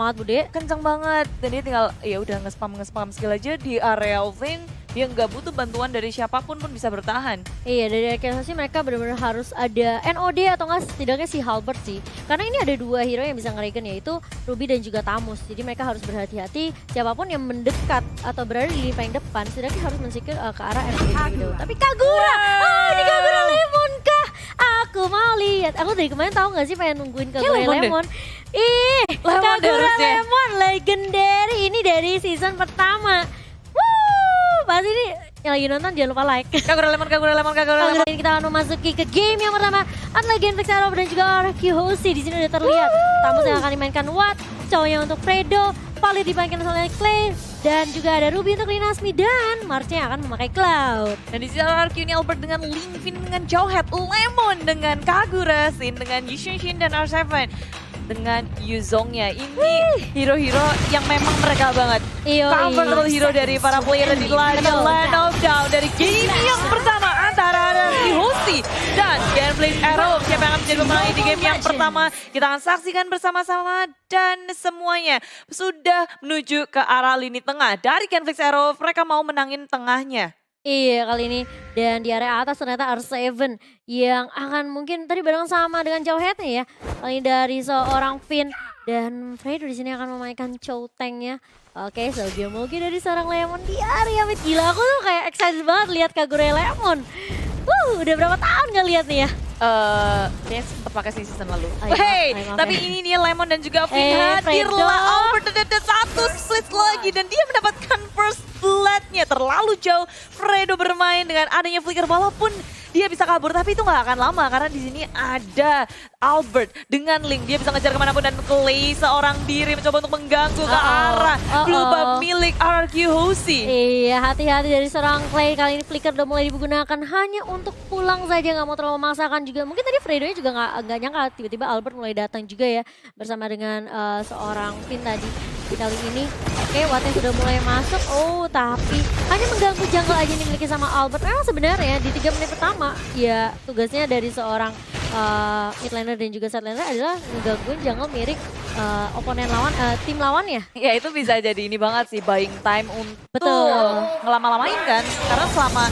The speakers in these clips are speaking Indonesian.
banget Bude. Kencang banget. Dan dia tinggal ya udah nge-spam skill aja di area offlane. Dia nggak butuh bantuan dari siapapun pun bisa bertahan. Iya, dari sih mereka benar-benar harus ada NOD atau enggak setidaknya si Halberd sih. Karena ini ada dua hero yang bisa ngeregen, yaitu Ruby dan juga Tamus. Jadi mereka harus berhati-hati siapapun yang mendekat atau berada di paling depan setidaknya harus mensikir ke arah NOD terlebih dahulu. Tapi Kagura! Oh, ini Kagura Lemon kah? Aku mau lihat. Aku dari kemarin tahu nggak sih pengen nungguin Kagura Lemon. Ih, Lemon Kagura harusnya. Lemon legendary ini dari season pertama. Pasti ini yang lagi nonton jangan lupa like. Kagura Lemon. Ini kita akan memasuki ke game yang pertama adalah Genflix Arrow dan juga Araki Hoshi. Di sini udah terlihat Tamus yang akan dimainkan Watt, cowoknya untuk Fredo, Pali dimainkan oleh Clay, dan juga ada Ruby untuk Linasmi dan Marsnya akan memakai Cloud. Dan di sisi Araki ini Albert dengan Lingvin dengan Jawhead, Lemon dengan Kagura, Sin dengan Yushin dan R7 dengan Yuzongnya. Ini hero-hero yang memang mereka banget. Comfortable hero dari para player di laga Land of Doubt dari game yang pertama antara Araki Hoshi dan Genflix Arrow. Siapa yang akan menjadi pemenang di game yang pertama? Kita akan saksikan bersama-sama dan semuanya sudah menuju ke arah lini tengah. Dari Genflix Arrow mereka mau menangin tengahnya. Iya kali ini, dan di area atas ternyata R7 yang akan mungkin tadi bareng sama dengan Jawheadnya ya. Kali ini dari seorang Finn dan Fredo di sini akan memainkan Chow Tank-nya. Oke, Soldier Mulgi dari seorang Lemon di area mid. Gila, aku tuh kayak excited banget lihat Kagura Lemon. Udah berapa tahun gak lihat nih ya? Kayaknya sempat pakai season lalu. Hey, tapi ini dia Lemon dan juga Finn hadirlah. Albert ada satu split lagi dan dia mendapatkan first blood-nya. Terlalu jauh Fredo bermain dengan adanya flicker walaupun dia bisa kabur tapi itu nggak akan lama karena di sini ada Albert dengan Link. Dia bisa ngejar kemanapun dan Clay seorang diri mencoba untuk mengganggu ke arah blue buff milik Araki Hoshi. Iya, hati-hati dari seorang Clay. Kali ini flicker udah mulai digunakan hanya untuk pulang saja, nggak mau terlalu memaksakan juga. Mungkin tadi Fredo-nya juga nggak nyangka tiba-tiba Albert mulai datang juga ya bersama dengan seorang Finn tadi. Di kali ini, oke, Wattnya sudah mulai masuk. Tapi hanya mengganggu jungle aja yang dimiliki sama Albert. Memang sebenarnya di 3 menit pertama, ya tugasnya dari seorang mid laner dan juga side laner adalah ngegangguin jungle milik oponen lawan, tim lawannya. Ya itu bisa jadi ini banget sih, buying time untuk ngelama-lamain kan. Karena selama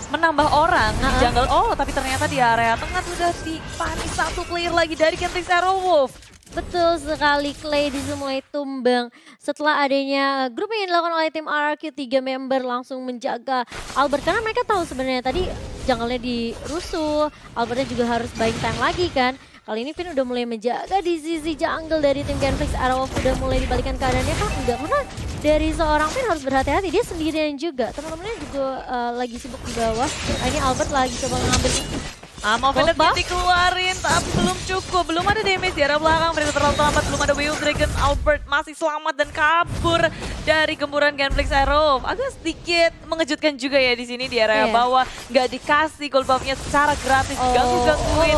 menambah orang di jungle, tapi ternyata di area tengah sudah dipanis satu player lagi dari Genflix Arrowwolf. Betul sekali, Clay di sini mulai tumbang setelah adanya grup yang dilakukan oleh tim RRQ. 3 member langsung menjaga Albert karena mereka tahu sebenarnya tadi jungle-nya dirusuh, Albertnya juga harus buying time lagi kan. Kali ini Finn udah mulai menjaga di sisi jungle dari tim Genflix Arrow, udah mulai dibalikan keadaannya kan enggak, karena dari seorang Finn harus berhati-hati, dia sendirian juga, teman-temannya juga lagi sibuk di bawah. Ini Albert lagi coba ngambil mau Venom dikeluarin tapi belum cukup, belum ada damage di arah belakang, mereka terlalu terlambat, belum ada Will Dragon. Albert masih selamat dan kabur dari gemburan Genflix Arrow. Agak sedikit mengejutkan juga ya di sini di area bawah, nggak dikasih gold buff-nya secara gratis, gangguin.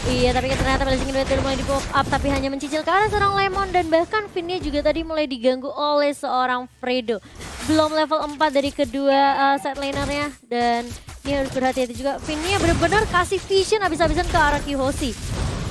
Iya, tapi ternyata Blazing Duet mulai di-pop up tapi hanya mencicil ke arah seorang Lemon dan bahkan Finn-nya juga tadi mulai diganggu oleh seorang Fredo. Belum level 4 dari kedua side laner-nya dan ini harus berhati-hati juga. Finn-nya benar-benar kasih vision habis-habisan ke Araki Hoshi.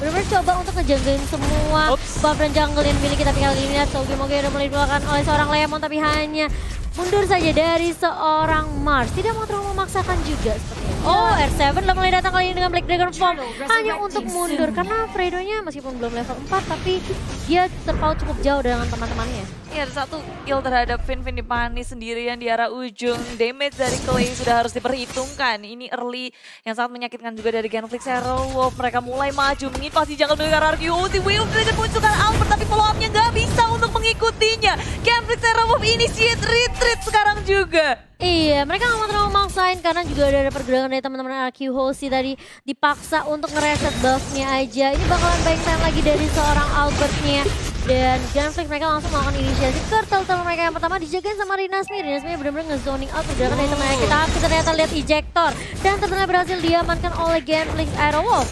Benar-benar coba untuk ngejagain semua buff dan jungle yang dimiliki, tapi kali ini lihat Sogi Moge udah mulai dilakukan oleh seorang Lemon tapi hanya mundur saja dari seorang Mars. Tidak mau terlalu memaksakan juga sepertinya. R7 udah mulai datang kali ini dengan Black Dragon Form hanya untuk mundur karena Fredo-nya meskipun belum level 4 tapi dia terpaut cukup jauh dengan teman-temannya. Iya, ada satu kill terhadap Finn dipanis sendirian di arah ujung. Damage dari Clay sudah harus diperhitungkan. Ini early yang sangat menyakitkan juga dari Genflix Arrow. Mereka mulai maju, menginvasi jungle milik Araki Hoshi. Will Dragon munculkan Albert tapi follow up-nya nggak bisa untuk mengikutinya. Genflix Arrow initiate retreat sekarang juga. Iya, mereka nggak mau terlalu maksain karena juga udah ada pergerakan dari teman-teman Araki Hoshi tadi dipaksa untuk ngereset buff-nya aja. Ini bakalan buying time lagi dari seorang Albert-nya. Dan Genflix mereka langsung melakukan inisiasi ke turtle mereka yang pertama dijagain sama Rinasmi. Rinasmi benar-benar nge-zoning out pergerakan dari temannya kita. Tapi ternyata lihat ejector dan ternyata berhasil diamankan oleh Genflix Arrowwolf.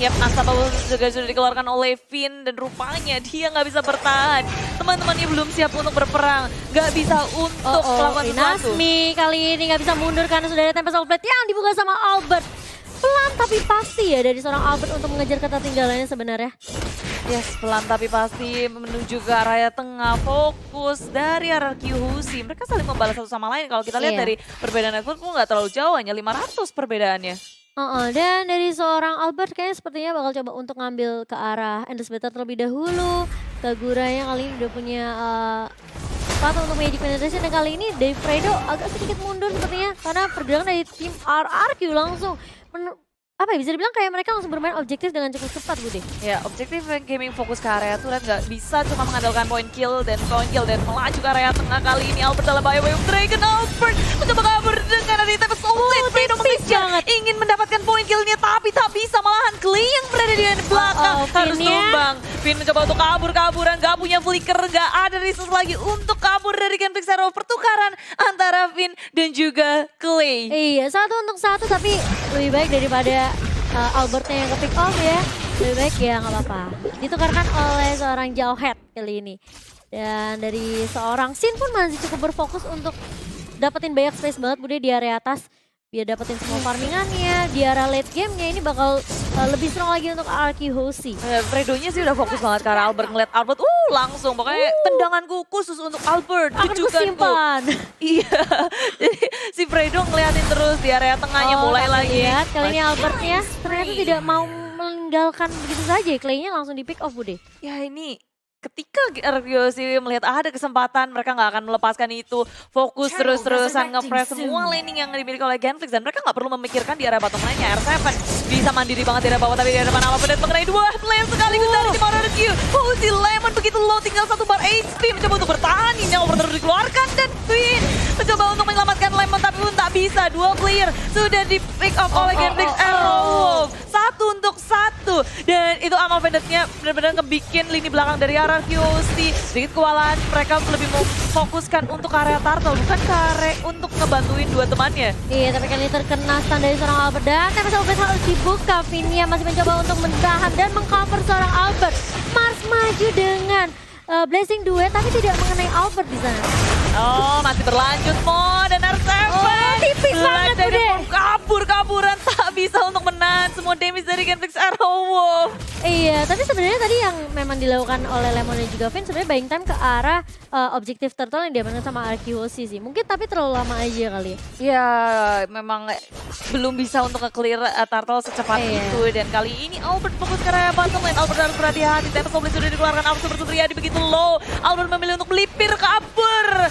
Yap, Astapa juga sudah dikeluarkan oleh Finn dan rupanya dia nggak bisa bertahan. Teman-temannya belum siap untuk berperang, nggak bisa untuk melakukan sesuatu. Rinasmi kali ini nggak bisa mundur karena sudah ada Tempest Blade yang dibuka sama Albert. Pelan tapi pasti ya dari seorang Albert untuk mengejar ketertinggalannya sebenarnya. Yes, pelan tapi pasti menuju ke area tengah, fokus dari RRQ Husi. Mereka saling membalas satu sama lain. Kalau kita lihat Iya. dari perbedaan network pun nggak terlalu jauh, hanya 500 perbedaannya. Dan dari seorang Albert kayaknya sepertinya bakal coba untuk ngambil ke arah Endless Battle terlebih dahulu. Kagura yang kali ini udah punya sepatu untuk Magic Penetration, dan kali ini dari Fredo agak sedikit mundur sepertinya karena pergerakan dari tim RRQ langsung apa ya, bisa dibilang kayak mereka langsung bermain objektif dengan cukup cepat, Bude. Ya, objektif gaming fokus ke area turret, nggak bisa cuma mengandalkan point kill dan melaju ke area tengah. Kali ini Albert dalam bahaya. Wave Dragon, Albert mencoba kabur dengan ada di Tempest Outlet. Fredo mengejar, ingin mendapatkan point killnya tapi tak bisa, malahan Clay yang berada di belakang harus tumbang. Finn mencoba untuk kaburan, nggak punya flicker, nggak ada resource lagi untuk kabur dari Genflix Arrow. Pertukaran antara Finn dan juga Clay. Iya, 1-1 tapi lebih baik daripada Albertnya yang ke pick off ya. Lebih baik ya, nggak apa-apa. Ditukarkan oleh seorang Jauhead kali ini. Dan dari seorang Sin pun masih cukup berfokus untuk dapetin banyak space banget Bude di area atas. Biar dapetin semua farmingannya, di area late game-nya ini bakal lebih strong lagi untuk RRQ Hosi. Fredonya sih udah fokus banget karena Albert ngeliat Albert, langsung pokoknya tendanganku khusus untuk Albert. Akan kusimpan. Iya, jadi si Fredo ngeliatin terus di area tengahnya, mulai lagi. Lihat kali ini Albertnya ternyata tidak mau meninggalkan begitu saja, Clay-nya langsung di pick off Bude. Ya ini ketika RRQ melihat ada kesempatan, mereka nggak akan melepaskan itu. Fokus terus-terusan nge-press semua laning yang dimiliki oleh Genflix. Dan mereka nggak perlu memikirkan di area bottom lane-nya. R7 bisa mandiri banget di area bawah, tapi di depan apa dan mengenai dua flame sekaligus dari tim RRQ. Uzi Lemon begitu low, tinggal 1 bar HP. Mencoba untuk bertahan, ini yang terus dikeluarkan. Dan Queen mencoba untuk menyelamatkan Lemon, tapi pun tak bisa. Dua player sudah di pick up oleh Genflix Arrow. 1-1. Dan itu Amal Banditnya benar-benar ngebikin lini belakang dari RRQ Hosi. Sedikit kewalahan, mereka lebih mau fokuskan untuk area turtle, bukan ke area untuk ngebantuin dua temannya. Iya, tapi kali ini terkena stun dari seorang Albert. Dan Tempest Outlet harus dibuka. Vinia masih mencoba untuk mendahan dan mengcover seorang Albert. Mars maju dengan Blessing Duet, tapi tidak mengenai Albert di sana. Masih berlanjut Mo dan R7. Tipis banget Bude. Kabur-kaburan tak bisa untuk menahan semua damage dari Genflix Arrow. Iya, tapi sebenarnya tadi yang memang dilakukan oleh Lemon dan juga Finn sebenarnya buying time ke arah objektif turtle yang diamankan sama RRQ Hosi sih. Mungkin tapi terlalu lama aja kali ya. Ya, memang belum bisa untuk nge-clear turtle secepat itu. Dan kali ini Albert fokus ke area bottom lane. Albert harus berhati-hati. Tempest Goblin sudah dikeluarkan. Albert seperti Triadi begitu low. Albert memilih untuk melipir kabur.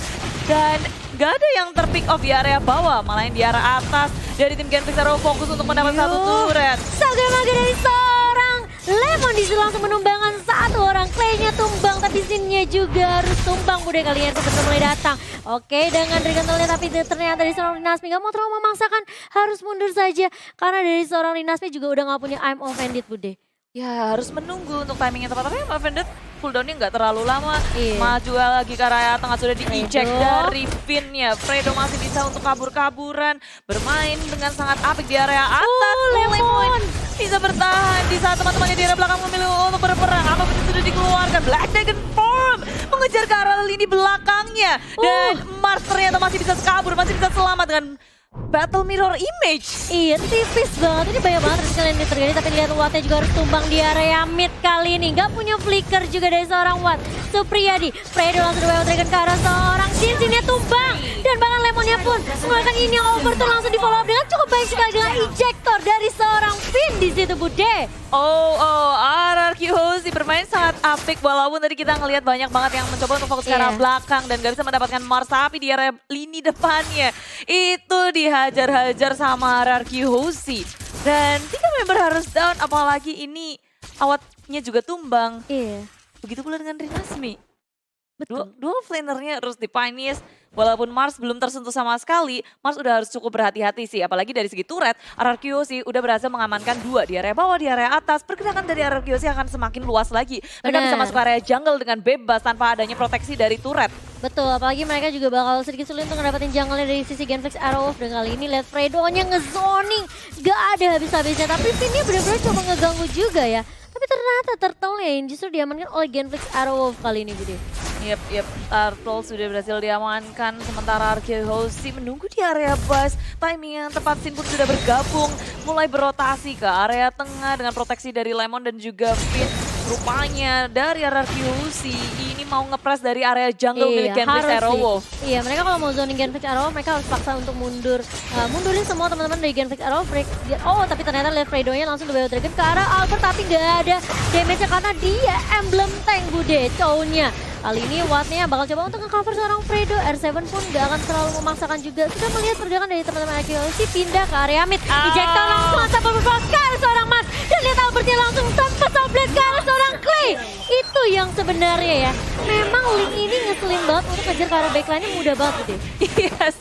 Dan gak ada yang terpick off di area bawah. Malah yang di area atas dari tim Genflix Arrow fokus untuk mendapat satu turret. Saga-maga dari seorang Lemon disuruh langsung menumbangkan satu orang. Clay-nya tumbang, tapi Sin-nya juga harus tumbang. Bude kali ini sudah mulai datang. Oke, dengan Regentalnya, tapi ternyata dari seorang Rinasmi gak mau terlalu memaksakan. Harus mundur saja. Karena dari seorang Rinasmi juga udah gak punya I'm offended, Bude. Ya, harus menunggu untuk timing yang tepat. Tapi I'm offended cooldownnya nggak terlalu lama. Iya. Maju lagi ke area tengah, sudah di-eject dari Finn-nya. Fredo masih bisa untuk kabur-kaburan. Bermain dengan sangat apik di area atas. Lemon bisa bertahan di saat teman-temannya di area belakang memilih untuk berperang. Apa pun sudah dikeluarkan. Black Dragon Form mengejar ke arah lini belakangnya. Dan Mars ternyata masih bisa kabur, masih bisa selamat dengan Battle Mirror Image. Iya, tipis banget. Ini banyak banget kalian ini terjadi. Tapi lihat Wattnya juga harus tumbang di area mid kali ini. Gak punya flicker juga dari seorang Watt. Supriyadi, Fredo langsung di Dragon ke arah seorang Sin-nya tumbang. Dan bahkan Lemonnya pun mengeluarkan ini yang over tuh langsung di follow up dengan cukup baik sekali dengan ejector dari seorang Finn di situ, Bude. RRQ Hosi bermain sangat apik walaupun tadi kita ngelihat banyak banget yang mencoba untuk fokus ke arah belakang dan gak bisa mendapatkan Mars, tapi di area lini depannya itu dihajar-hajar sama RRQ Hosi. Dan 3 member harus down, apalagi ini awatnya juga tumbang. Iya. Begitu pula dengan Rinasmi. Betul. Dua flanernya harus dipanies. Walaupun Mars belum tersentuh sama sekali, Mars udah harus cukup berhati-hati sih. Apalagi dari segi turret, RRQ sih udah berhasil mengamankan 2 di area bawah, di area atas. Pergerakan dari RRQ sih akan semakin luas lagi. Mereka bisa masuk ke area jungle dengan bebas tanpa adanya proteksi dari turret. Betul, apalagi mereka juga bakal sedikit sulit untuk ngedapetin jungle-nya dari sisi Genflix Arrow. Dan kali ini lihat Fredo-nya ngezoning, gak ada habis-habisnya. Tapi Finn-nya benar-benar coba ngeganggu juga ya. Tapi ternyata turtle-nya yang justru diamankan oleh Genflix Arrow kali ini, Bude. Yep. Turtle sudah berhasil diamankan. Sementara Arkehosi menunggu di area bus. Timing yang tepat, Sin pun sudah bergabung. Mulai berotasi ke area tengah dengan proteksi dari Lemon dan juga Finn. Rupanya dari Arkehosi ini mau ngepres dari area jungle milik Genflix Arrowwolf. Iya, mereka kalau mau zoning Genflix Arrowwolf, mereka harus paksa untuk mundur. Mundurin semua teman-teman dari Genflix Arrowwolf. Oh, tapi ternyata lihat Fredo-nya langsung The Bio Dragon ke arah Albert, tapi nggak ada damage-nya karena dia emblem tank Bude, Chow-nya. Kali ini Watt-nya bakal coba untuk nge-cover seorang Fredo. R7 pun nggak akan terlalu memaksakan juga. Sudah melihat pergerakan dari teman-teman Arkehosi pindah ke area mid. Ejector langsung asap berflow ke arah seorang Mars. Dan lihat Albertnya langsung tanpa Soulblade ke arah seorang Clay. Itu yang sebenarnya ya. Memang Link ini ngeselin banget untuk ngejar ke arah backline-nya mudah banget gitu. Yes.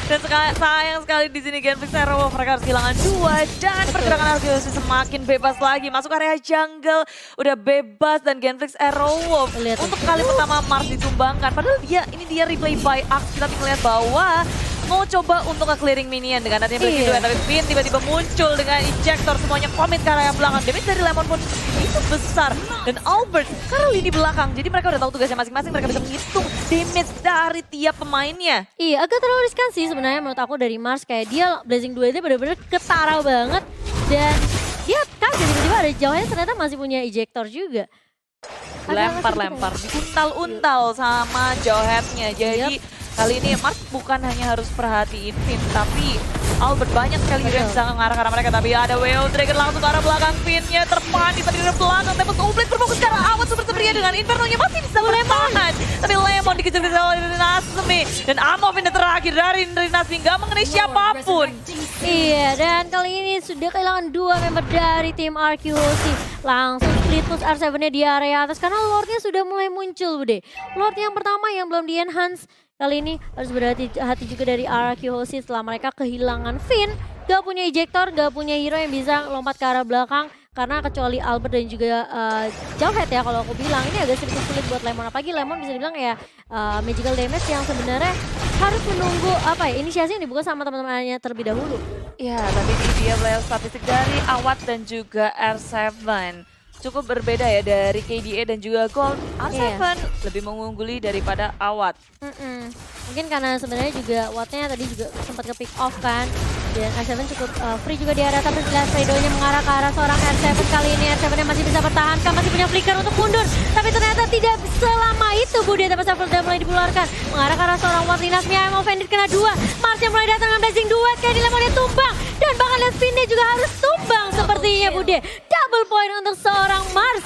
Dan sayang sekali di sini Genflix Arrowwolf mereka harus kehilangan 2 dan pergerakan Arkehosi semakin bebas lagi. Masuk area jungle udah bebas dan Genflix Arrowwolf untuk kali pertama Mars ditumbangkan. Padahal dia replay by Axe, kita melihat bahwa mau coba untuk nge-clearing minion dengan adanya begitu tapi Finn tiba-tiba muncul dengan ejector, semuanya komit ke area belakang. Damage dari Lemon pun itu besar dan Albert karena lini belakang, jadi mereka udah tahu tugasnya masing-masing, mereka bisa menghitung damage dari tiap pemainnya. Iya, agak terlalu riskan sih sebenarnya menurut aku dari Mars, kayak dia Blazing 2 itu benar-benar ketara banget dan dia kaget tiba-tiba ada jauhnya ternyata masih punya ejector juga. Lempar, diuntal-untal sama Jawhead-nya. Jadi kali ini Mars bukan hanya harus perhatiin Finn, tapi Albert banyak sekali juga yang bisa mengarah ke arah mereka. Tapi ada WO Dragon langsung ke arah belakang, Finn-nya terpanik tadi dari belakang. Tapi Soulblade berfokus ke arah awal super sepertinya dengan Inferno-nya masih bisa bertahan. Tapi Lemon dikejar-kejar oleh Nasmi. Dan ammo Finn terakhir dari Nasmi nggak mengenai siapapun. Iya, dan kali ini sudah kehilangan 2 member dari tim Arkehosi. Langsung split push R7-nya di area atas karena Lord-nya sudah mulai muncul, Bude. Lord yang pertama yang belum di-enhance. Kali ini harus berhati-hati juga dari Arkehosi setelah mereka kehilangan Finn. Gak punya ejector, gak punya hero yang bisa lompat ke arah belakang. Karena kecuali Albert dan juga Jawhead ya kalau aku bilang. Ini agak sedikit sulit buat Lemon. Apalagi Lemon bisa dibilang ya magical damage yang sebenarnya harus menunggu inisiasi yang dibuka sama teman-temannya terlebih dahulu. Ya, tapi ini dia melihat statistik dari Awat dan juga R7. Cukup berbeda ya dari KDA dan juga Gold. R7 lebih mengungguli daripada Awat. Mungkin karena sebenarnya juga Watt-nya tadi juga sempat ke pick off kan. Dan R7 cukup free juga di area, tapi lihat Fredo-nya mengarah ke arah seorang R7 kali ini. R7-nya masih bisa bertahankan, masih punya flicker untuk mundur. Tapi ternyata tidak selama itu Bude, tapi Shuffle udah mulai dikeluarkan. Mengarah ke arah seorang Watt, Linasmi yang offended kena 2. Mars yang mulai datang dengan Blazing Duet, kayak di Lemonnya tumbang. Dan bahkan lihat Finn-nya juga harus tumbang sepertinya Bude. Double point untuk seorang Mars.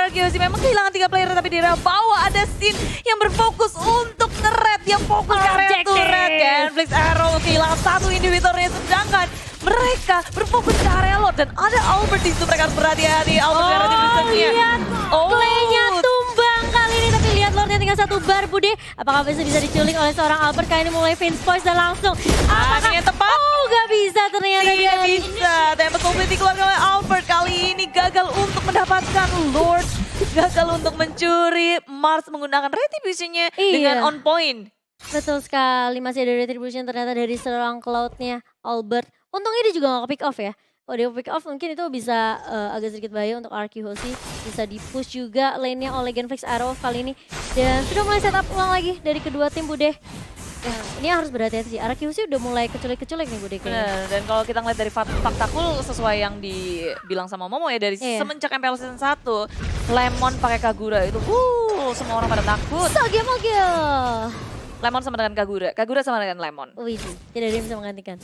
Arkehosi memang kehilangan 3 player, tapi di area bawah ada Sin yang berfokus untuk nge-red, yang fokus ke area turret. Genflix Arrow kehilangan 1 individualnya, sedangkan mereka berfokus ke area Lord. Dan ada Albert di situ, mereka harus berhati-hati. Albert ke arah tim lihat Clay-nya tumbang kali ini, tapi lihat Lordnya tinggal 1 bar Bude. Apakah bisa diculik oleh seorang Albert? Kali ini mulai Finn's Voice dan langsung. Apakah yang tepat? Oh, gak bisa ternyata. Tidak bisa. Tempat Soulblade dikeluarkan oleh Albert. Kali ini gagal untuk mendapatkan Lord. Gagal untuk mencuri. Mars menggunakan retribution-nya dengan on point. Betul sekali, masih ada retribution ternyata dari seorang Cloud-nya Albert. Untungnya dia juga gak pick off ya. Kalau dia pick off mungkin itu bisa agak sedikit bahaya untuk Arkehosi. Bisa di-push juga lane-nya oleh Genflix Arrowwolf kali ini. Dan sudah mulai setup ulang lagi dari kedua tim Bude. Ya, ini harus berhati-hati sih. Arkehosi udah mulai keculik-keculik nih Bude kayaknya. Dan kalau kita ngeliat dari fakta cool sesuai yang dibilang sama Momo ya, dari semenjak MPL Season 1, Lemon pakai Kagura itu semua orang pada takut. Mogil. Lemon sama dengan Kagura sama dengan Lemon. Wih, tidak ada yang bisa menggantikan.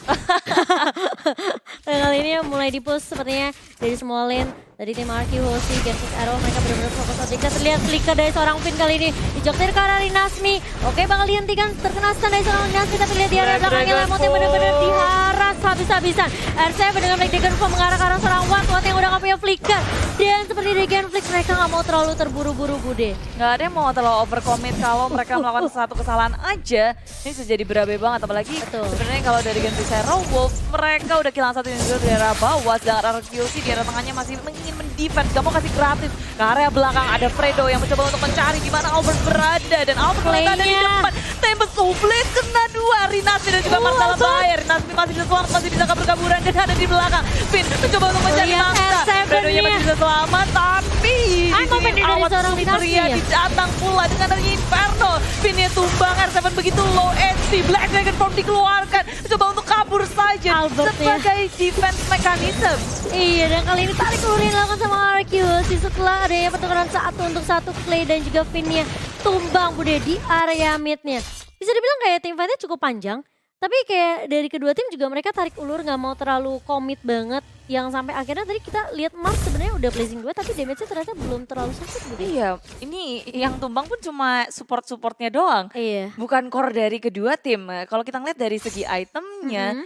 Dan kali ini mulai di-push sepertinya dari semua lane. Dari tim Arkehosi, Genflix Arrow, mereka benar-benar fokus objeknya. Terlihat flicker dari seorang Finn kali ini. Dijoktir ke arah Nasmi. Oke, bakal dihentikan. Terkena stun dari seorang Nasmi, tapi lihat di area belakangnya Lemon yang benar-benar diharas habis-habisan. R7 dengan Black Dragon Form mengarah ke arah seorang Watt yang udah gak punya flicker. Dan seperti di Genflix, mereka gak mau terlalu terburu-buru Bude. Gak ada yang mau terlalu overcommit. Kalau mereka melakukan satu kesalahan aja, ini bisa jadi berabe banget. Apalagi sebenarnya kalau dari Genflix Arrowwolf, mereka udah kehilangan 1 individu di area bawah. Sedangkan Arkehosi di area tengahnya masih ingin mendefense, gak mau kasih kreatif. Ke area belakang ada Fredo yang mencoba untuk mencari di mana Albert berada. Dan Albert ternyata ada di depan. Tempest Blade kena 2. Rinasmi dan juga Mars dalam bahaya. Rinasmi masih bisa selamat, masih bisa kabur-kaburan dan ada di belakang. Finn mencoba untuk mencari mangsa. Fredo-nya masih bisa selamat, tapi di sini awas pria datang pula dengan adanya Inferno. Finn-nya tumbang, R7 begitu low HP. Black Dragon Form dikeluarkan. Coba untuk kabur saja sebagai defense mechanism. Iya, dan kali ini tarik ulur yang dilakukan sama RQC setelah adanya pertukaran 1-1 Clay dan juga Finn-nya tumbang Bude di area mid-nya. Bisa dibilang kayak tim fight-nya cukup panjang, tapi kayak dari kedua tim juga mereka tarik ulur, nggak mau terlalu komit banget. Yang sampai akhirnya tadi kita lihat Mars sebenarnya udah blazing 2 tapi damage-nya ternyata belum terlalu sakit gitu. Iya, ini yang tumbang pun cuma support-supportnya doang. Iya. Bukan core dari kedua tim. Kalau kita ngeliat dari segi itemnya,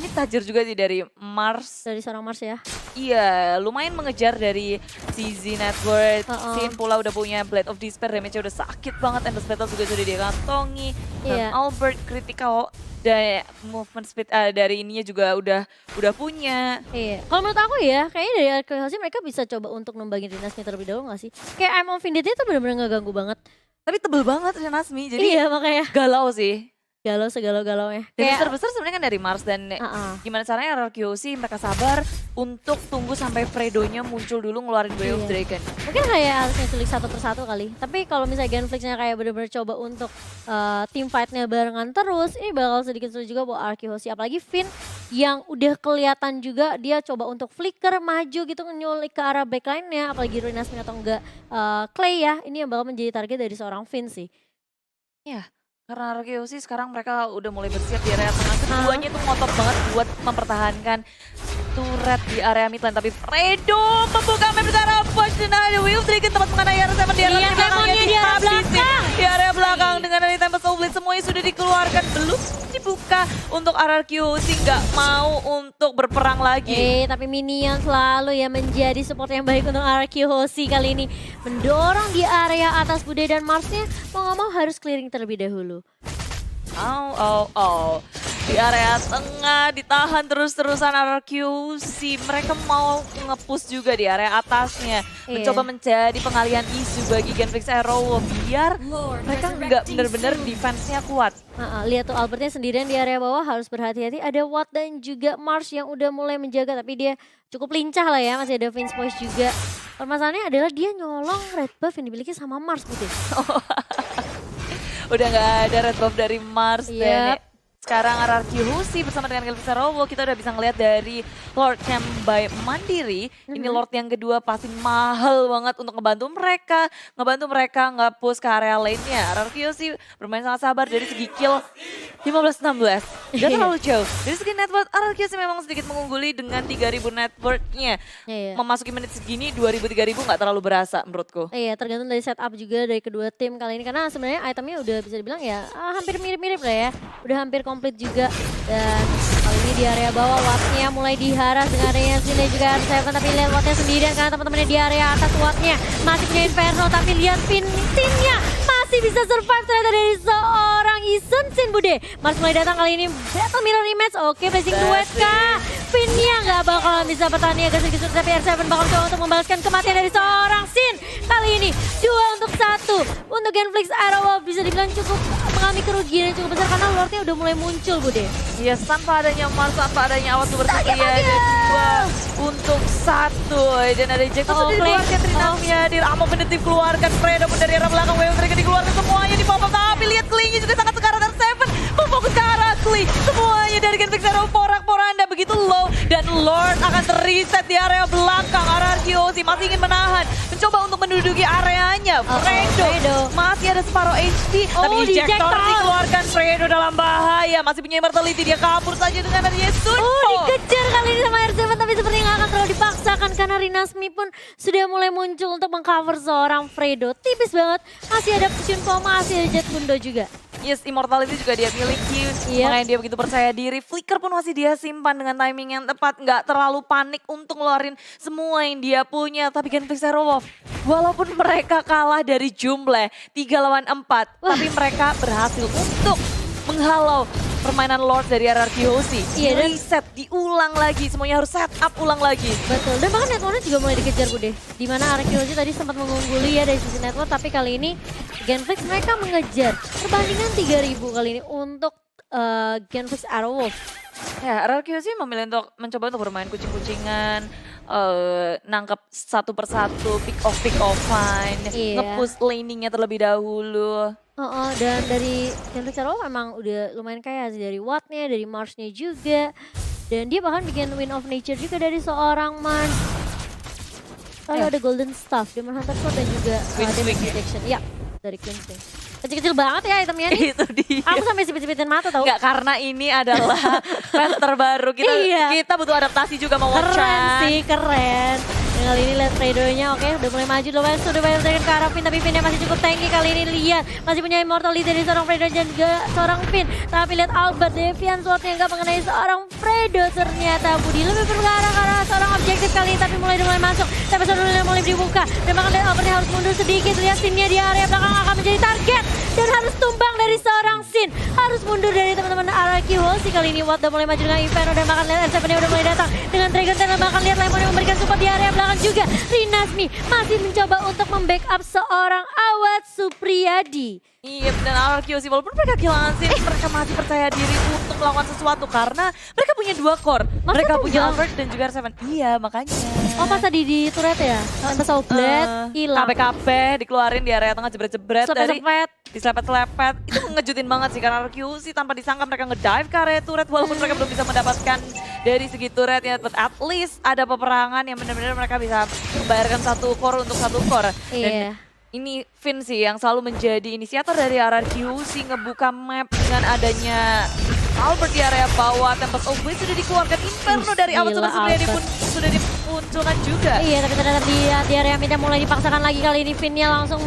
ini tajir juga sih dari Mars. Dari seorang Mars ya. Iya, lumayan mengejar dari CZ Network. Sin pula udah punya Blade of Despair, damage-nya udah sakit banget. Endless Battle juga sudah dia kantongi. Dan Albert critical dan movement speed dari ininya juga udah punya. Iya. Kalau menurut aku ya, kayaknya dari RQC mereka bisa coba untuk numbangin Rinasmi terlebih dahulu gak sih? Kayak I'm on Vendetta itu bener-bener gak ganggu banget. Tapi tebel banget Rinasmi, jadi iya makanya galau sih. Galau segalau-galau ya. Dan besar-besar sebenarnya kan dari Mars dan gimana caranya RQC mereka sabar untuk tunggu sampai Fredo-nya muncul dulu ngeluarin Way of Dragon. Mungkin kayak harusnya culik satu persatu kali. Tapi kalau misalnya Genflix-nya kayak bener-bener coba untuk team fight-nya barengan terus, ini bakal sedikit sulit juga buat RQC. Apalagi Finn yang udah kelihatan juga dia coba untuk flicker maju gitu nyulik ke arah backline-nya. Apalagi Rinasmi atau enggak Clay ya. Ini yang bakal menjadi target dari seorang Finn sih. Iya. Karena RQC sekarang mereka udah mulai bersiap di area tengah. Keduanya tuh ngotot banget buat mempertahankan turret di area midlane. Tapi Fredo membuka map ke arah push dan ada Way of Dragon tempat mengenai R7 di area belakangnya dihabisin. Di area belakang dengan dari Tempest Blade semuanya sudah dikeluarkan. Belum dibuka untuk RQC, nggak mau untuk berperang lagi. Tapi Minion selalu ya menjadi support yang baik untuk RQC kali ini. Mendorong di area atas Bude dan Marsnya mau nggak mau harus clearing terlebih dahulu. Di area tengah ditahan terus-terusan RQC. Mereka mau nge-push juga di area atasnya. Mencoba menjadi pengalihan isu bagi Genflix Arrow biar mereka nggak bener-bener defense-nya kuat. Lihat tuh Albertnya sendirian di area bawah harus berhati-hati. Ada Watt dan juga Mars yang udah mulai menjaga tapi dia cukup lincah lah ya. Masih ada Vince Voice juga. Permasalahannya adalah dia nyolong red buff yang dimiliki sama Mars Putih. Udah nggak ada red buff dari Mars dan sekarang RRQC bersama dengan Genflix Arrow kita udah bisa ngeliat dari Lord Camp by Mandiri. Ini Lord yang kedua pasti mahal banget untuk ngebantu mereka nge-push ke area lainnya. RRQC bermain sangat sabar dari segi kill 15-16. Gak terlalu jauh. Dari segi network RRQC memang sedikit mengungguli dengan 3000 networknya. Memasuki menit segini 2000-3000 gak terlalu berasa menurutku. Iya, tergantung dari setup juga dari kedua tim kali ini. Karena sebenarnya itemnya udah bisa dibilang ya hampir mirip-mirip lah ya. Udah hampir komplit juga. Dan kali ini di area bawah Wattnya mulai diharas dengan adanya Zin dan juga R7. Tapi lihat Wattnya sendirian karena teman-temannya di area atas Wattnya masih punya Inferno. Tapi lihat Finn-nya masih bisa survive ternyata dari seorang Ison Sin Bude. Mars mulai datang kali ini battle mirror rematch. Oke, blazing duet kah? Finn-nya nggak bakal bisa bertani agak sedikit tapi R7 bakal coba untuk membalaskan kematian dari seorang Sin. Kali ini 2 untuk 1 untuk Genflix Arrow bisa dibilang cukup mengalami kerugian yang cukup besar karena Lordnya udah mulai muncul Bude. Yes, tanpa adanya Mars, tanpa adanya awas super setia dan 2 untuk 1. Dan ada Jack sudah dikeluarkan Trinasmia, Diramo Pendetif keluarkan, Fredo pun dari arah belakang, Way of Dragon dikeluarkan semuanya di pop-up. Tapi lihat Clay-nya juga sangat sekarat R7, memfokus ke arah Clay. Semuanya dari Genflix Arrow porak-poranda begitu low dan Lord akan terreset di area belakang. RRQC masih ingin menahan, mencoba untuk menduduki areanya. Fredo masih ada separuh HP, tapi ejector dikeluarkan. Fredo dalam bahaya, masih punya immortality, dia kabur saja dengan adanya Sunpo. Dikejar kali ini sama R7 tapi sepertinya nggak akan terlalu dipaksakan karena Rinasmi pun sudah mulai muncul untuk mengcover seorang Fredo. Tipis banget, masih ada Sunpo, masih ada Jet Bundo juga. Yes, immortality juga dia miliki, makanya dia begitu percaya diri. Flicker pun masih dia simpan dengan timing yang tepat, nggak terlalu panik untuk ngeluarin semua yang dia punya. Tapi Genflix Arrow, walaupun mereka kalah dari jumlah 3 lawan 4, tapi mereka berhasil untuk menghalau permainan Lord dari RRQ Hoshi. Iya, dan Reset, diulang lagi, semuanya harus set up ulang lagi. betul, dan bahkan networknya juga mulai dikejar Bude. Dimana Arkeologi tadi sempat mengungguli ya dari sisi network, tapi kali ini Genflix mereka mengejar perbandingan 3.000 kali ini untuk Genflix Arrowwolf. Ya, RRQ sih memilih untuk mencoba untuk bermain kucing-kucingan, nangkep satu persatu, pick offline, Iya. nge-push laningnya terlebih dahulu. Dan dari Genflix Arrowwolf emang udah lumayan kaya sih, dari Wattnya, dari Marsnya juga. Dan dia bahkan bikin Win of Nature juga dari seorang Mars. Lalu ada Golden Staff, Demon Hunter Sword dan juga Queen's Damage Wing ya? Detection. Ya, dari Queen's Wing. Kecil-kecil banget ya itemnya nih. Itu dia. Aku sampai sipit-sipitin mata tau. Enggak, karena ini adalah patch terbaru. Kita butuh adaptasi juga mau Keren sih, keren. Dan kali ini lihat Fredo-nya oke, udah mulai maju lumayan, sudah banyak dengan ke arah Finn, tapi Finn-nya masih cukup tanky kali ini. Lihat, masih punya immortality dari seorang Fredo dan juga seorang Finn. Tapi lihat Albert, Deviant Sword-nya nggak mengenai seorang Fredo ternyata. Budi lebih bergarah ke arah seorang objektif kali ini, tapi mulai masuk. Tapi sebenarnya mulai dibuka. Dan bahkan lihat Albertnya harus mundur sedikit. Lihat Sin-nya di area belakang akan menjadi target. Dan harus tumbang dari seorang Sin. Harus mundur dari teman-teman RRQ Hoshi kali ini. Watt udah mulai maju dengan Inferno dan bahkan lihat N7-nya udah mulai datang. Dengan Dragon Tail dan bahkan lihat Lemon yang memberikan support di area belakang juga. Rinasmi masih mencoba untuk membackup seorang Awad Supriyadi. Iya, dan RRQ sih walaupun mereka kehilangan sih, mereka masih percaya diri untuk melakukan sesuatu karena mereka punya 2 core. Mereka punya Albert dan juga R7. Iya, makanya. Oh, pas tadi di turret ya? Tembak Blade, hilang. KP dikeluarin di area tengah jebret-jebret dari Selepet-selepet. diselepet-selepet. Itu ngejutin banget sih karena RRQ sih tanpa disangka mereka ngedive ke area turret walaupun mereka belum bisa mendapatkan dari segi turret ya, but at least ada peperangan yang benar-benar mereka bisa membayarkan 1 core untuk 1 core. Iya. Ini Finn sih yang selalu menjadi inisiator dari RRQ sih ngebuka map dengan adanya Albert di area bawah. Tempest of Blade sudah dikeluarkan, Inferno dari awal Gila, sebenarnya pun Albert. sudah dimunculkan juga. Iya, tapi ternyata di area midnya mulai dipaksakan lagi. Kali ini Finn-nya langsung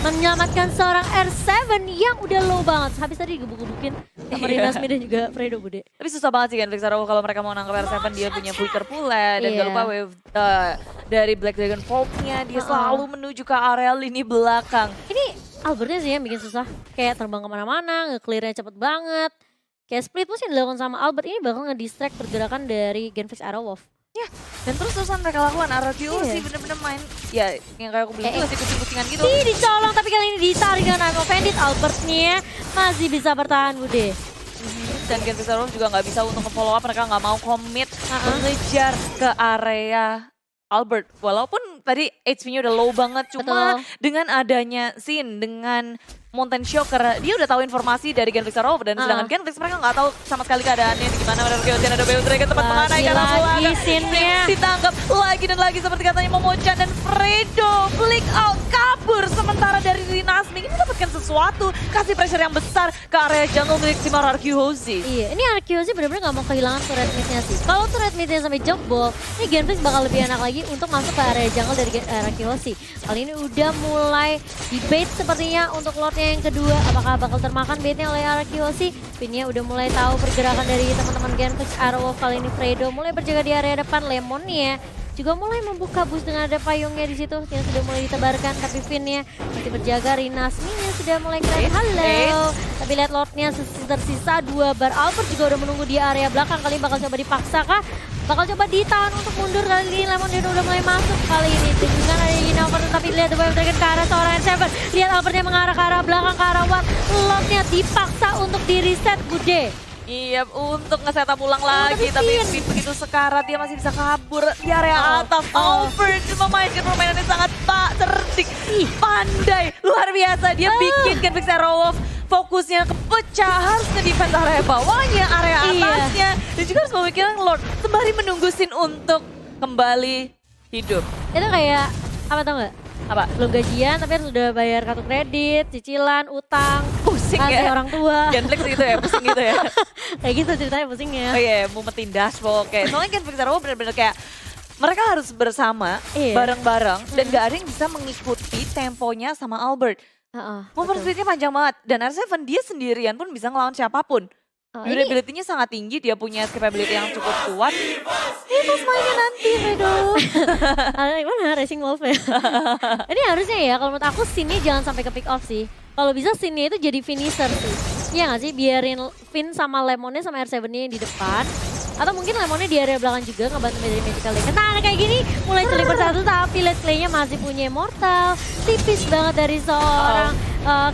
menyelamatkan seorang R7 yang udah low banget. Habis tadi digebuk-gebukin sama Rinasmi dan juga Fredo, Bude. Tapi susah banget sih kan Genflix Arrowwolf kalau mereka mau nangkep R7, dia punya Flicker Pula dan Iya. gak lupa wave dari Black Dragon Vault-nya dia selalu menuju ke area lini belakang. Ini Albertnya sih yang bikin susah. Kayak terbang kemana-mana, nge-clear-nya cepet banget. Kayak split push yang dilakukan sama Albert ini bakal ngedistract pergerakan dari Genflix Arrowwolf. Ya, dan terus-terusan mereka lakukan RRQ Iya. sih bener-bener main, ya yang kayak aku bilang juga sih kucing-kucingan gitu. Ih, dicolong tapi kali ini ditarik dengan Imo Bandit. Albertnya masih bisa bertahan, Bude. Dan Genflix Arrowwolf juga nggak bisa untuk nge-follow up, mereka nggak mau commit mengejar ke area Albert. Walaupun tadi HP-nya udah low banget, cuma dengan adanya Sin, dengan Mountain Shocker, dia udah tahu informasi dari Genflix Arrowwolf dan sedangkan Genflix mereka nggak tahu sama sekali keadaannya gimana. Mereka ada Beo Dragon tempat mengenai karena lagi Sin-nya. ditangkap lagi dan lagi seperti katanya Momochan dan Fredo flick out kabur sementara dari Rinasmi ini mendapatkan sesuatu, kasih pressure yang besar ke area jungle milik tim RRQ Hoshi. Iya, ini RQ sih benar-benar nggak mau kehilangan turret mid-nya sih. Kalau turret mid-nya sampai jebol, ini Genflix bakal lebih enak lagi untuk masuk ke area jungle dari RQ Hoshi. Kali ini udah mulai di-bait sepertinya untuk Lord yang kedua. Apakah bakal termakan baitnya oleh RRQ Hoshi? Pinnya udah mulai tahu pergerakan dari teman-teman Genflix Arrowwolf. Kali ini Fredo mulai berjaga di area depan. Lemonnya juga mulai membuka boost dengan ada payungnya di situ yang sudah mulai ditebarkan, tapi Finn-nya masih berjaga. Rinasmi-nya sudah mulai keren. Halo. Tapi lihat Lord-nya tersisa 2 bar. Albert juga udah menunggu di area belakang. Kali ini bakal coba dipaksa kah? Bakal coba ditahan untuk mundur. Kali ini Lemon dia udah mulai masuk kali ini dengan ada Inover, tapi lihat The Wave Dragon ke arah seorang N7. Lihat Albertnya mengarah ke arah belakang ke arah Watt. Lord-nya dipaksa untuk di reset, Bude. Iya, untuk nge-setup ulang lagi, tapi begitu sekarat dia masih bisa kabur di area atas. Albert memainkan permainan yang sangat cerdik, pandai, luar biasa. Dia bikin Genflix Arrowwolf fokusnya kepecah, harus nge-defense area bawahnya, area atasnya. Dan juga harus memikirkan Lord sembari menunggu Sin untuk kembali hidup. Itu kayak, apa tau gak? Apa? Belum gajian tapi harus udah bayar kartu kredit, cicilan, utang, Pusing kasih ya? orang tua. Genflix gitu ya, pusing gitu ya? Kayak gitu ceritanya pusingnya. Oh iya, mumetin dashboard. Oke, soalnya Genflix Arrowwolf bener-bener kayak mereka harus bersama, bareng-bareng, dan gak ada yang bisa mengikuti temponya sama Albert. Movement speed-nya panjang banget, dan R7 dia sendirian pun bisa ngelawan siapapun. Durability-nya sangat tinggi, dia punya escapability yang cukup kuat. Itu mainnya nanti, Fredo. Gimana Racing Wolf ya? Ini harusnya ya, kalau menurut aku scene-nya jangan sampai ke pick off sih. Kalau bisa scene-nya itu jadi finisher sih. Iya nggak sih, biarin Finn sama Lemonnya sama R7-nya yang di depan. Atau mungkin Lemonnya di area belakang juga ngebantu dari Magical Legend. Nah kayak gini mulai celik persatu tapi lihat Clay-nya masih punya Immortal. Tipis banget dari seorang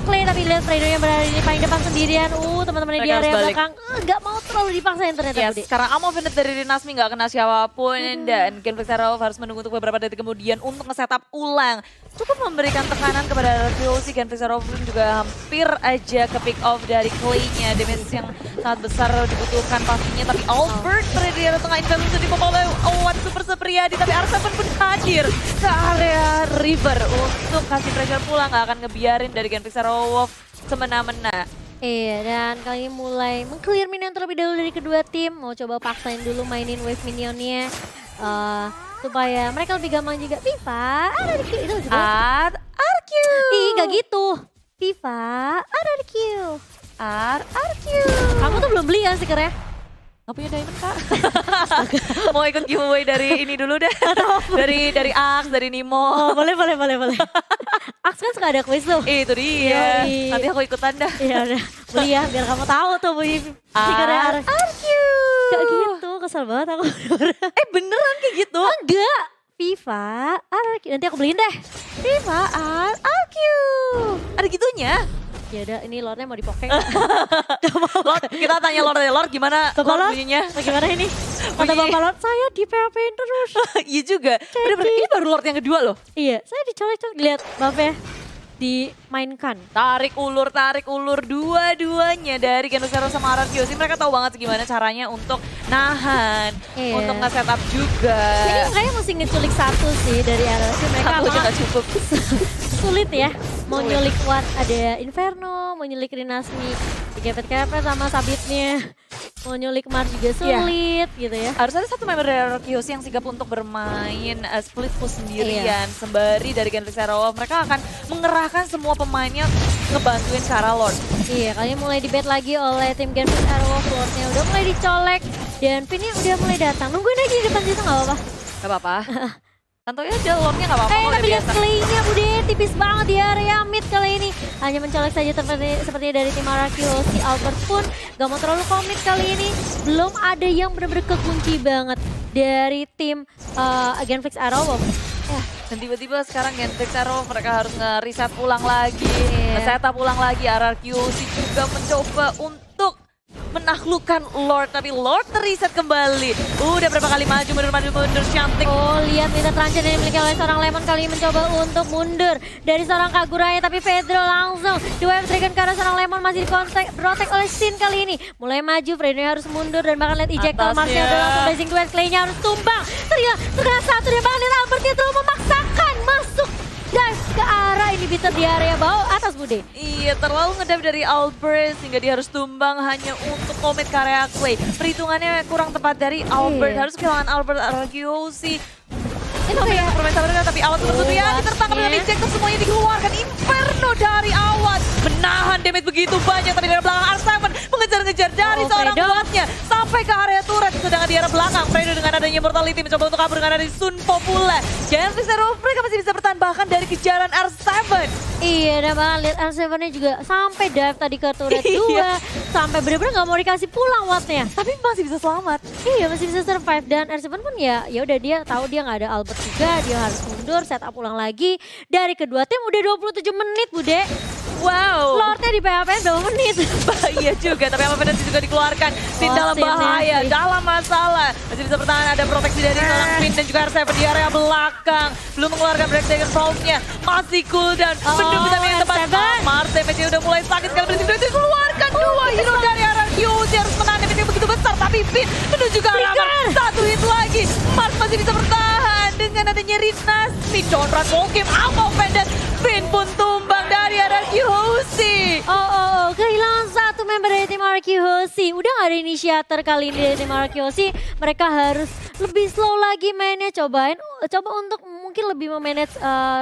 Clay, tapi lihat Fredo-nya berada di paling depan sendirian. Teman-temannya di Mereka area harus balik. belakang nggak mau terlalu dipaksain ternyata. Ya, Budi. sekarang Amo Finish dari Rinasmi nggak kena siapapun dan Genflix Arrow harus menunggu untuk beberapa detik kemudian untuk nge-setup ulang. Cukup memberikan tekanan kepada RQC, Genflix Arrow pun juga hampir aja ke pick off dari Clay-nya. Damage yang sangat besar dibutuhkan pastinya, tapi Albert berada di area tengah intervensi di oleh Owan Super Supriyadi, tapi R7 pun hadir ke area River untuk kasih pressure pula, nggak akan ngebiarin dari Genflix Arrow semena-mena. Iya, dan kali ini mulai meng-clear minion terlebih dahulu dari kedua tim. Mau coba paksain dulu mainin wave minionnya. Supaya mereka lebih gampang juga. Viva, ada di Q. Itu juga. RQ. Ih, gak gitu. Viva, ada di Q. RQ. Kamu tuh belum beli kan stikernya? Gak punya diamond, Kak. Mau ikut giveaway dari ini dulu deh. dari Ax, dari Nemo. Oh, boleh. Aks kan suka ada quiz tuh. Itu dia. Yoi. Nanti aku ikutan dah. Iya udah, beli ya biar kamu tahu tuh beli stikernya. RQ. Gak gitu, kesel banget aku. Beneran kayak gitu? Enggak. Viva, RQ. Nanti aku beliin deh. Viva RQ. Ada gitunya? Ya udah, ini lordnya mau dipokeng. Lord, kita tanya Lord gimana Bapak Lord Lord, bunyinya? bagaimana ini? Kata Bunyi. Bapak Lord, saya di PHP-in terus. Iya juga. Bener-bener, ini baru Lord yang kedua loh. Iya, saya dicolek-colek. Lihat, Bapak dimainkan. Tarik ulur dua-duanya dari Genflix Arrow sama RQ. Mereka tahu banget gimana caranya untuk nahan, Iya. untuk nge-setup juga. Ini makanya mesti ngeculik satu sih dari RLC. Mereka Satu aja apakah gak cukup. sulit ya. Mau Sulit. nyulik kuat ada Inferno, mau nyulik Rinasmi, dikepet-kepet sama sabitnya. Mau nyulik Mars juga sulit gitu ya. Harus ada satu member dari RQC yang sigap untuk bermain split push sendirian. Sembari dari Genflix Arrow, mereka akan mengerahkan semua pemainnya ngebantuin Kara Lord. Iya, kali ini mulai dibet lagi oleh tim Genflix Arrow. Floor-nya udah mulai dicolek dan pinnya udah mulai datang. Nungguin aja di depan situ nggak apa-apa. Gak apa-apa. Santuy aja Lordnya gak apa-apa, udah Tapi lihat biasa. Clay-nya udah tipis banget di area mid kali ini. Hanya mencolek saja seperti dari tim RQ. Si Albert pun gak mau terlalu komit kali ini. Belum ada yang benar-benar kekunci banget dari tim Genflix Arrow. Dan tiba-tiba sekarang Genflix Arrow mereka harus nge-reset ulang lagi. Iya. Nge-setup ulang lagi. RRQC juga mencoba untuk menaklukkan Lord, tapi Lord terreset kembali. Udah berapa kali maju mundur cantik. Oh, lihat minta terancam yang dimiliki oleh seorang Lemon kali ini mencoba untuk mundur dari seorang Kaguraya, tapi Pedro langsung di-wave trigger karena seorang Lemon masih di-protect oleh Sin kali ini. Mulai maju, Fredo harus mundur dan bahkan lihat ejector Atasnya. Marsnya udah langsung blazing to Clay-nya harus tumbang. Terkena satu dan bahkan lihat Albertnya terlalu memaksakan masuk dive ke arah inhibitor di area bawah atas Bude. Iya, terlalu ngedam dari Albert sehingga dia harus tumbang hanya untuk komit ke area Clay. Perhitungannya kurang tepat dari Albert. Iya. Harus kehilangan Albert RQC. Itu Tapi kayak bermain sama tapi Awad tertutup ya, Awad, ditertangkap dengan iya. ejector semuanya dikeluarkan. Inferno dari Awad menahan damage begitu banyak, tapi dari belakang R7 mengejar-ngejar dari Oh, seorang Fredo. botnya sampai ke area turret. Sedangkan di area belakang Fredo dengan adanya mortality mencoba untuk kabur dengan adanya Sun Popula. Genflix Arrow mereka masih bisa bertahan bahkan dari kejaran R7. Iya, dan bahkan lihat R7-nya juga sampai dive tadi ke turret 2. Iya. Sampai bener-bener gak mau dikasih pulang Wattnya. Tapi masih bisa selamat. Iya, masih bisa survive. Dan R7 pun ya udah dia tahu dia nggak ada Albert juga. Dia harus mundur, setup ulang lagi. Dari kedua tim udah 27 menit, Bude. Wow. Lordnya di PHP berapa menit? Iya juga, tapi apa penalti juga dikeluarkan. Sin Oh, dalam Sin ya, bahaya, Sin. dalam masalah. Masih bisa bertahan, ada proteksi dari seorang Finn dan juga R7 di area belakang. Belum mengeluarkan breakdown round-nya, masih cooldown. Oh, Menunggu tapi yang tepat. R7. Mars damage-nya udah mulai sakit sekali. Berarti itu dikeluarkan dua hero dari arah QC. Harus menahan damage yang begitu besar, tapi Finn menuju ke arah Mars. Satu hit lagi, Mars masih bisa bertahan. Dengan adanya Rinasmi, Conrad Volkim, Amo Pendant. Finn pun tumbang dari arah QC. Oh, kehilangan satu member dari tim RQ Hoshi. Udah gak ada inisiator kali ini dari tim RQ Hoshi. Mereka harus lebih slow lagi mainnya. Coba untuk mungkin lebih memanage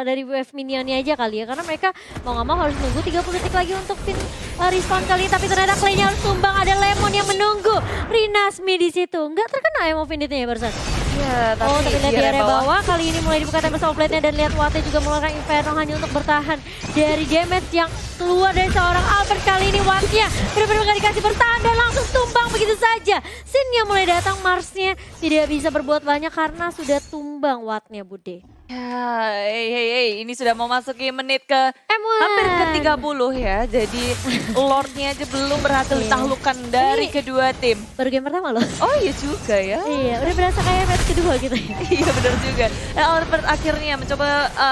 dari wave minionnya aja kali ya. Karena mereka mau gak mau harus nunggu 30 detik lagi untuk pin respawn kali ini. Tapi ternyata Clay-nya harus tumbang. Ada Lemon yang menunggu. Rinasmi di situ. Nggak terkena ya mau finitnya ya barusan. Ya Ya, Oh, tapi lihat di area area bawah kali ini mulai dibuka tembak sama plate-nya dan lihat Wate juga mengeluarkan Inferno hanya untuk bertahan dari damage yang keluar dari seorang Albert. Kali ini Watt-nya benar-benar gak dikasih bertahan dan langsung tumbang begitu saja. Sin-nya mulai datang, Mars-nya tidak bisa berbuat banyak karena sudah tumbang Watt-nya, Bude. Ya, hey, ini sudah mau masuki menit ke M1. hampir ke 30 ya. Jadi Lord-nya aja belum berhasil Iya. ditaklukkan dari Ini- kedua tim. Baru game pertama loh. Oh iya juga ya. Iya, udah berasa kayak match kedua gitu ya. Iya benar juga. Nah, Albert akhirnya mencoba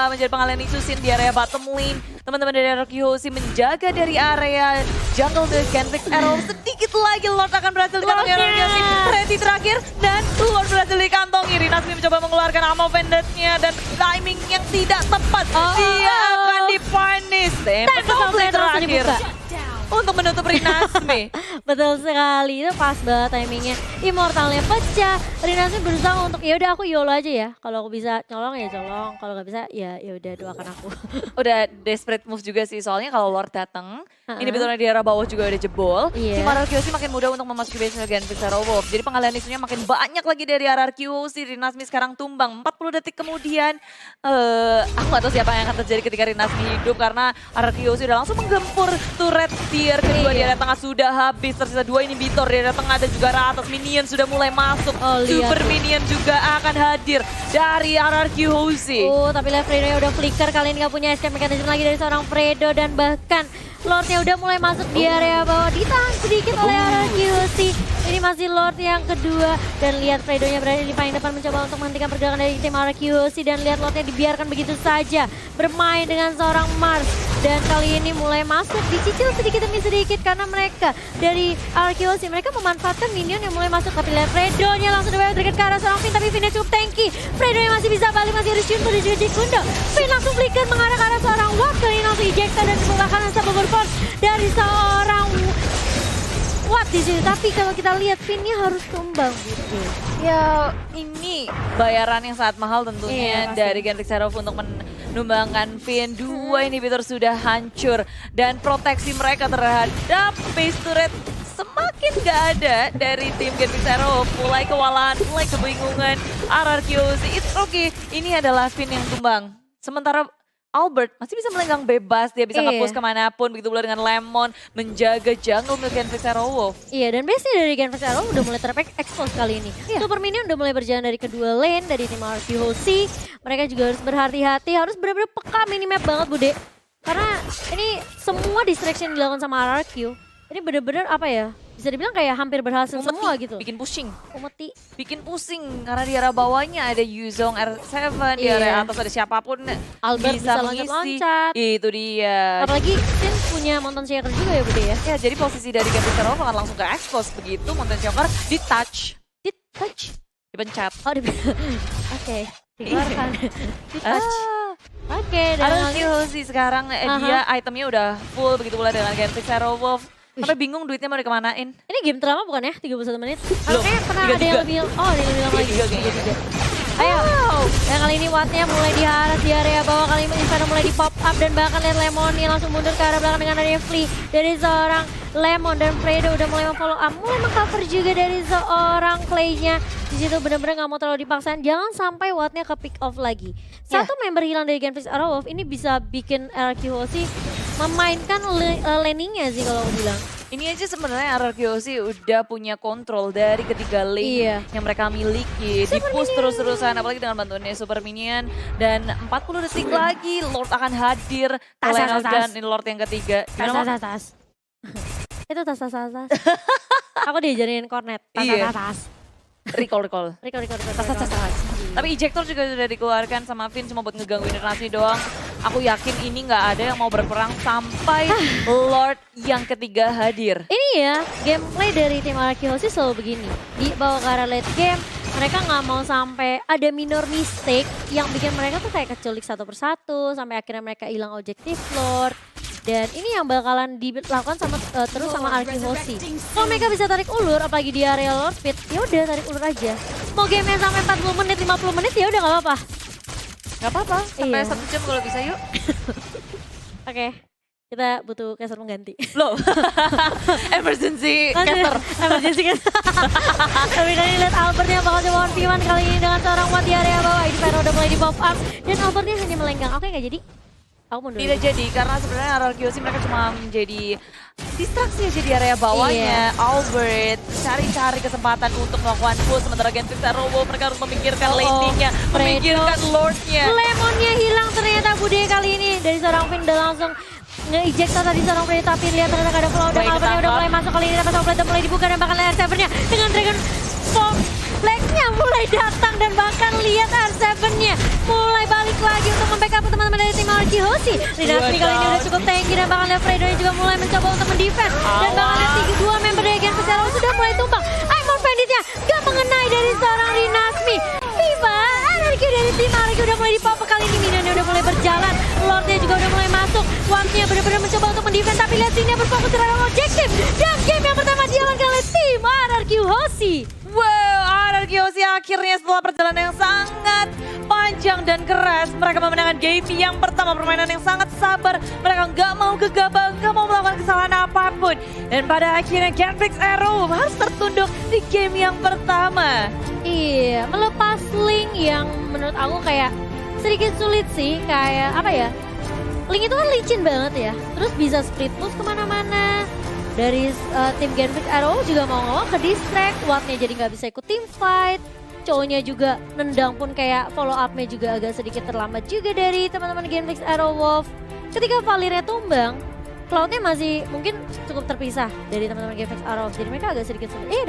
menjadi pengalihan isu Sin di area bottom lane. Teman-teman dari RQHOC menjaga dari area jungle dengan Genfix Arrow. Sedikit lagi Lord akan berhasil dikantongi RQHOC. Ready terakhir dan Lord berhasil dikantongi. Rinasmi mencoba mengeluarkan ammo pendeknya dan timing yang tidak tepat. Dia akan dipunish. Dan penalti terakhir untuk menutup Rinasmi. Betul sekali, itu pas banget timingnya. Immortalnya pecah, Rinasmi berusaha untuk ya udah aku YOLO aja ya. Kalau aku bisa colong ya colong, kalau nggak bisa ya udah doakan aku. Udah desperate move juga sih, soalnya kalau Lord datang, ini betulnya di arah bawah juga udah jebol. Iya. Tim RRQC makin mudah untuk memasuki base Gen Pixar Wolf. Jadi pengalihan isunya makin banyak lagi dari RRQC. Rinasmi sekarang tumbang. 40 detik kemudian, aku gak tahu siapa yang akan terjadi ketika Rinasmi hidup karena RRQC udah langsung menggempur turret tier kedua di area tengah sudah habis. Tersisa 2 inhibitor di area tengah dan juga Ratas. Minion sudah mulai masuk. Oh, lihat Super tuh. Minion juga akan hadir dari RRQC. Tapi lihat Fredo udah flicker, kali ini gak punya escape mechanism lagi dari seorang Fredo dan bahkan Lordnya udah mulai masuk di area bawah, ditahan sedikit oleh RRQC. Ini masih Lord yang kedua dan lihat Fredo-nya berada di paling depan mencoba untuk menghentikan pergerakan dari tim RRQC dan lihat Lordnya dibiarkan begitu saja bermain dengan seorang Mars dan kali ini mulai masuk dicicil sedikit demi sedikit karena mereka dari RRQC mereka memanfaatkan minion yang mulai masuk tapi lihat Fredo-nya langsung dibawa dekat ke arah seorang Finn tapi Finn-nya cukup tanky. Fredo-nya masih bisa balik, masih ada Shunto dan juga Jekundo. Finn langsung flicker mengarah ke arah seorang Watt, kali ini langsung ejecta dan sebelah kanan Sabober Force dari seorang Watt di sini. Tapi kalau kita lihat Finn-nya harus tumbang gitu. Ya ini bayaran yang sangat mahal tentunya Iya, pasti. dari Genfix Arrow untuk menumbangkan Finn. Dua inhibitor sudah hancur dan proteksi mereka terhadap base turret semakin gak ada dari tim Genfix Arrow. Mulai kewalahan, mulai kebingungan RRQC. It's okay, ini adalah Finn yang tumbang. Sementara Albert masih bisa melenggang bebas, dia bisa Iya. nge-push kemanapun, begitu pula dengan Lemon menjaga jungle milik Genfix Arrow Wolf. Iya, dan base dari Genfix Arrow udah mulai ter-expose kali ini. Iya. Super Minion udah mulai berjalan dari kedua lane, dari tim RRQC. Mereka juga harus berhati-hati, harus benar-benar peka minimap banget, Bude. Karena ini semua distraction yang dilakukan sama RRQ. Ini benar-benar apa ya, bisa dibilang kayak hampir berhasil Umeti, semua gitu. bikin pusing. Umeti. Bikin pusing karena di arah bawahnya ada Yuzong R7, di Iya. area atas ada siapapun Albert bisa mengisi. loncat-loncat. Itu dia. Apalagi Sin punya Mountain Shaker juga ya, Bude ya. Ya, jadi posisi dari Genfix Arrow akan langsung ke expose begitu Mountain Shocker di touch, Di touch. dipencet. Oh, Oke, dikeluarkan. Di touch. Ah, Oke, dan RRQC sekarang dia itemnya udah full, begitu pula dengan Genfix Arrow Wolf. Sampai bingung duitnya mau dikemanain. ini game terlama bukan ya? 31 menit? Belum. Kayaknya pernah Tiga ada yang juga. lebih, oh ada yang lebih lama lagi. Tiga. Ayo, dan kali ini Watt-nya mulai diharas di area bawah, kali ini Inferno mulai di pop up dan bahkan lihat Lemon yang langsung mundur ke arah belakang dengan adanya Flea dari seorang Lemon dan Fredo udah mulai memfollow up, mulai mengcover juga dari seorang Clay-nya. Di situ benar-benar nggak mau terlalu dipaksain, jangan sampai Watt-nya ke pick off lagi. Satu member hilang dari Genfix Arrow Wolf ini bisa bikin RRQC memainkan laning-nya sih kalau aku bilang. Ini aja sebenarnya RRQC udah punya kontrol dari ketiga lane Iya. yang mereka miliki. Di-push terus-terusan apalagi dengan bantuannya Super Minion. Dan 40 detik lagi Lord akan hadir. Tas. Dan ini Lord yang ketiga. Gimana, Mak? Tas. Itu tas. Aku diajarin cornet. Iya. Tas. Recall. Record. Tas. Tapi ejector juga sudah dikeluarkan sama Finn cuma buat ngegangguin Rinasmi doang. Aku yakin ini nggak ada yang mau berperang sampai Lord yang ketiga hadir. Ini ya, gameplay dari tim RRQC selalu begini. Di bawah ke arah late game, mereka nggak mau sampai ada minor mistake yang bikin mereka tuh kayak keculik satu persatu, sampai akhirnya mereka hilang objektif Lord. Dan ini yang bakalan dilakukan sama terus sama RRQC. Kalau mereka bisa tarik ulur, apalagi di area Lord Speed, ya udah tarik ulur aja. Mau gamenya sampai 40 menit, 50 menit ya udah nggak apa-apa. Nggak apa-apa, sampai Iya. 1 jam kalau bisa yuk. Oke. kita butuh caster pengganti. Loh, emergency caster. Emergency caster. Tapi kali lihat Albertnya bakal coba 1v1 kali ini dengan seorang Watt di area bawah. Ini Vero udah mulai di pop up dan Albertnya hanya melenggang. Oke nggak jadi? Aku mundur. Tidak jadi karena sebenarnya RRQ mereka cuma menjadi distraksi aja di area bawahnya. Albert cari-cari kesempatan untuk melakukan push sementara Genfix Robo mereka harus memikirkan laning-nya, memikirkan Lord-nya. Lemonnya hilang ternyata Bude kali ini dari seorang Finn udah langsung nge-ejecta tadi seorang Finn tapi lihat ternyata gak ada flow dan Albertnya udah mulai masuk kali ini dapat Outlet udah mulai dibuka dan bahkan R7-nya dengan Dragon Storm Black-nya mulai datang dan bahkan lihat R7-nya mulai balik lagi untuk membackup teman-teman dari tim RRQ Hoshi. Rinasmi kali ini udah cukup tanky dan bahkan lihat Fredo juga mulai mencoba untuk mendefend dan bahkan lihat dua member dari Gen Pesaro sudah mulai tumbang. Aimon Banditnya gak mengenai dari seorang Rinasmi. Viva RRQ dari tim RRQ udah mulai di-pop kali ini, minionnya udah mulai berjalan, Lordnya juga udah mulai masuk, Wampnya benar-benar mencoba untuk mendefend tapi lihat sini berfokus terhadap objektif dan game yang pertama diamankan oleh tim RRQ Hoshi. Wow, RRQ Hoshi akhirnya setelah perjalanan yang sangat panjang dan keras, mereka memenangkan game yang pertama, permainan yang sangat sabar, mereka nggak mau gegabah, nggak mau melakukan kesalahan apapun. Dan pada akhirnya Genfix Arrow harus tertunduk di game yang pertama. Iya, melepas Link yang menurut aku kayak sedikit sulit sih, kayak apa ya, Link itu kan licin banget ya, terus bisa split push kemana-mana. Dari tim Genfix Arrow juga mau nggak mau ke distract, Wattnya jadi nggak bisa ikut team fight. Cowoknya juga nendang pun kayak follow up-nya juga agak sedikit terlambat juga dari teman-teman Genfix Arrow Wolf. Ketika Valirnya tumbang, Cloud-nya masih mungkin cukup terpisah dari teman-teman Genfix Arrow, jadi mereka agak sedikit sulit.